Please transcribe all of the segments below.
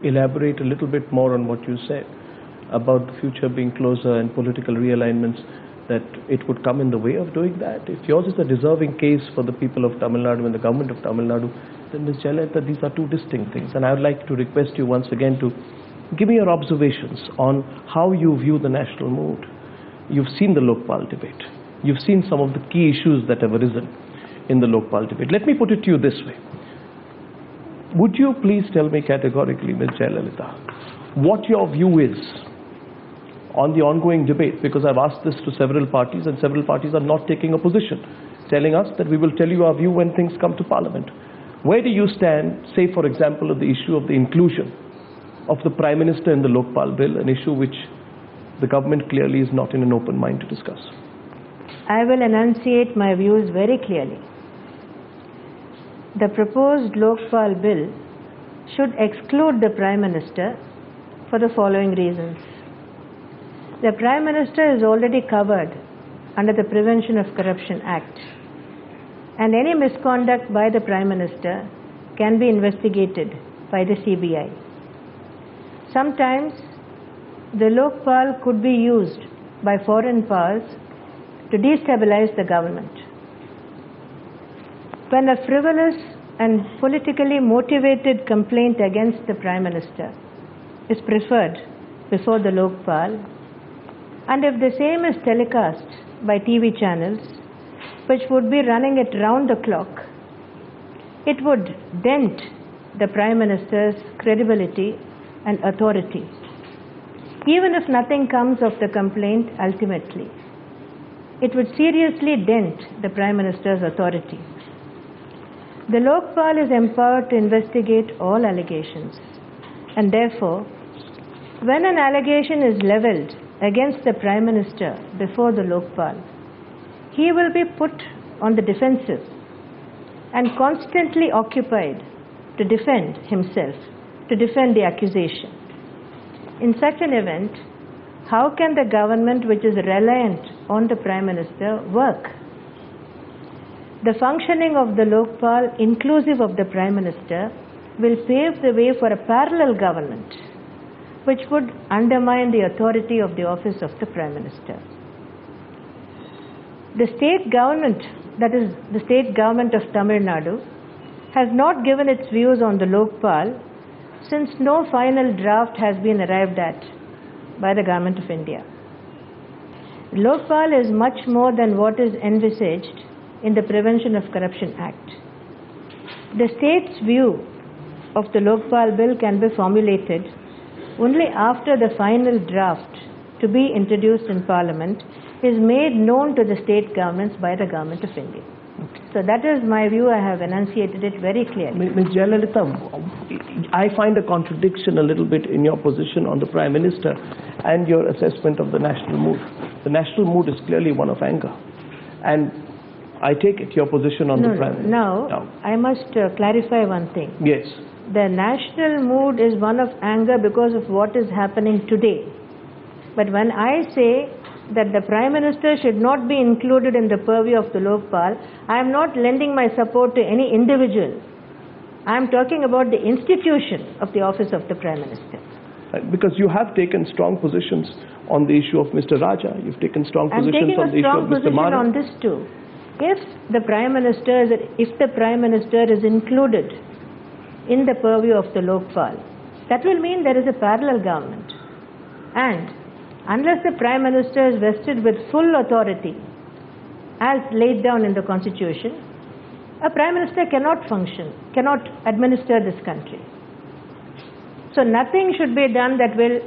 elaborate a little bit more on what you said about the future being closer and political realignments, that it would come in the way of doing that? If yours is a deserving case for the people of Tamil Nadu and the government of Tamil Nadu, then Ms. Jayalalitha, these are two distinct things. And I would like to request you once again to give me your observations on how you view the national mood. You've seen the Lokpal debate. You've seen some of the key issues that have arisen in the Lokpal debate. Let me put it to you this way. Would you please tell me categorically, Ms. Jayalalitha, what your view is on the ongoing debate? Because I've asked this to several parties and several parties are not taking a position, telling us that we will tell you our view when things come to Parliament. Where do you stand, say for example, on the issue of the inclusion of the Prime Minister in the Lokpal bill, an issue which the government clearly is not in an open mind to discuss? I will enunciate my views very clearly. The proposed Lokpal bill should exclude the Prime Minister for the following reasons. The Prime Minister is already covered under the Prevention of Corruption Act, and any misconduct by the Prime Minister can be investigated by the CBI. Sometimes the Lokpal could be used by foreign powers to destabilize the government. When a frivolous and politically motivated complaint against the Prime Minister is preferred before the Lokpal, and if the same is telecast by TV channels, which would be running it round the clock, it would dent the Prime Minister's credibility and authority, even if nothing comes of the complaint ultimately. It would seriously dent the Prime Minister's authority. The Lokpal is empowered to investigate all allegations, and therefore, when an allegation is levelled against the Prime Minister before the Lokpal, he will be put on the defensive and constantly occupied to defend himself, to defend the accusation. In such an event, how can the government, which is reliant on the Prime Minister, work? The functioning of the Lokpal, inclusive of the Prime Minister, will pave the way for a parallel government, which would undermine the authority of the office of the Prime Minister. The state government, that is the state government of Tamil Nadu, has not given its views on the Lokpal since no final draft has been arrived at by the Government of India. Lokpal is much more than what is envisaged in the Prevention of Corruption Act. The state's view of the Lokpal bill can be formulated only after the final draft to be introduced in Parliament is made known to the state governments by the Government of India. Okay. So that is my view. I have enunciated it very clearly. Ms. Jayalalitha, I find a contradiction a little bit in your position on the Prime Minister and your assessment of the national mood. The national mood is clearly one of anger. And I take it your position on the Prime Minister. No, I must clarify one thing. Yes. The national mood is one of anger because of what is happening today. But when I say that the Prime Minister should not be included in the purview of the Lokpal, I am not lending my support to any individual. I am talking about the institution of the office of the Prime Minister. Because you have taken strong positions on the issue of Mr. Raja. You've taken strong positions on the issue of Mr. Mara. I'm taking a strong position on this too. If the Prime Minister is included in the purview of the Lokpal, that will mean there is a parallel government. And unless the Prime Minister is vested with full authority as laid down in the Constitution, a Prime Minister cannot function, cannot administer this country. So nothing should be done that will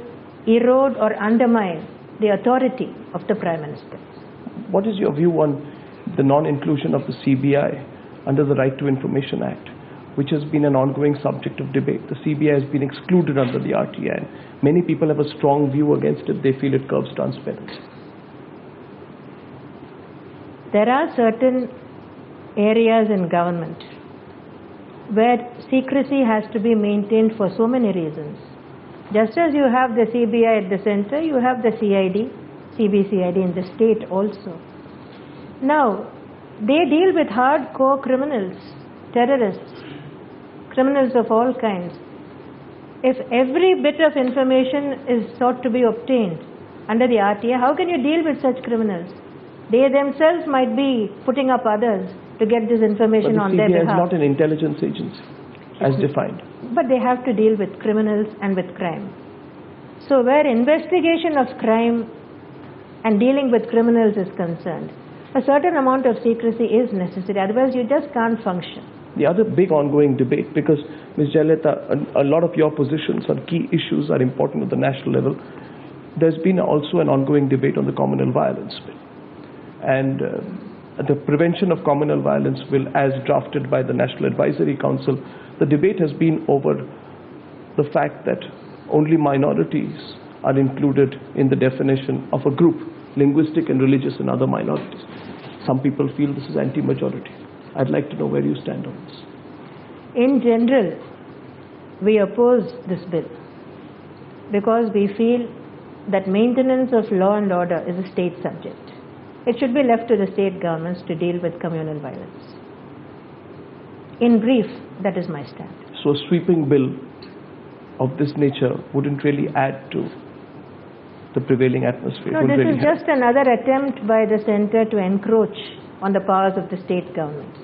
erode or undermine the authority of the Prime Minister. What is your view on the non-inclusion of the CBI under the Right to Information Act, which has been an ongoing subject of debate? The CBI has been excluded under the RTI, and many people have a strong view against it. They feel it curbs transparency. There are certain areas in government where secrecy has to be maintained for so many reasons. Just as you have the CBI at the center, you have the CID, CBCID in the state also. Now, they deal with hardcore criminals, terrorists, criminals of all kinds. If every bit of information is sought to be obtained under the RTA, how can you deal with such criminals? They themselves might be putting up others to get this information on their CBI behalf. is not an intelligence agency as defined. But they have to deal with criminals and with crime. So where investigation of crime and dealing with criminals is concerned, a certain amount of secrecy is necessary, otherwise you just can't function. The other big ongoing debate, because Ms. Jayalalitha, a lot of your positions on key issues are important at the national level. There's been also an ongoing debate on the communal violence bill. And the prevention of communal violence bill as drafted by the National Advisory Council, the debate has been over the fact that only minorities are included in the definition of a group, linguistic and religious and other minorities. Some people feel this is anti-majority. I'd like to know where you stand on this. In general, we oppose this bill because we feel that maintenance of law and order is a state subject. It should be left to the state governments to deal with communal violence. In brief, that is my stand. So a sweeping bill of this nature wouldn't really add to the prevailing atmosphere. No, this is just another attempt by the center to encroach on the powers of the state governments.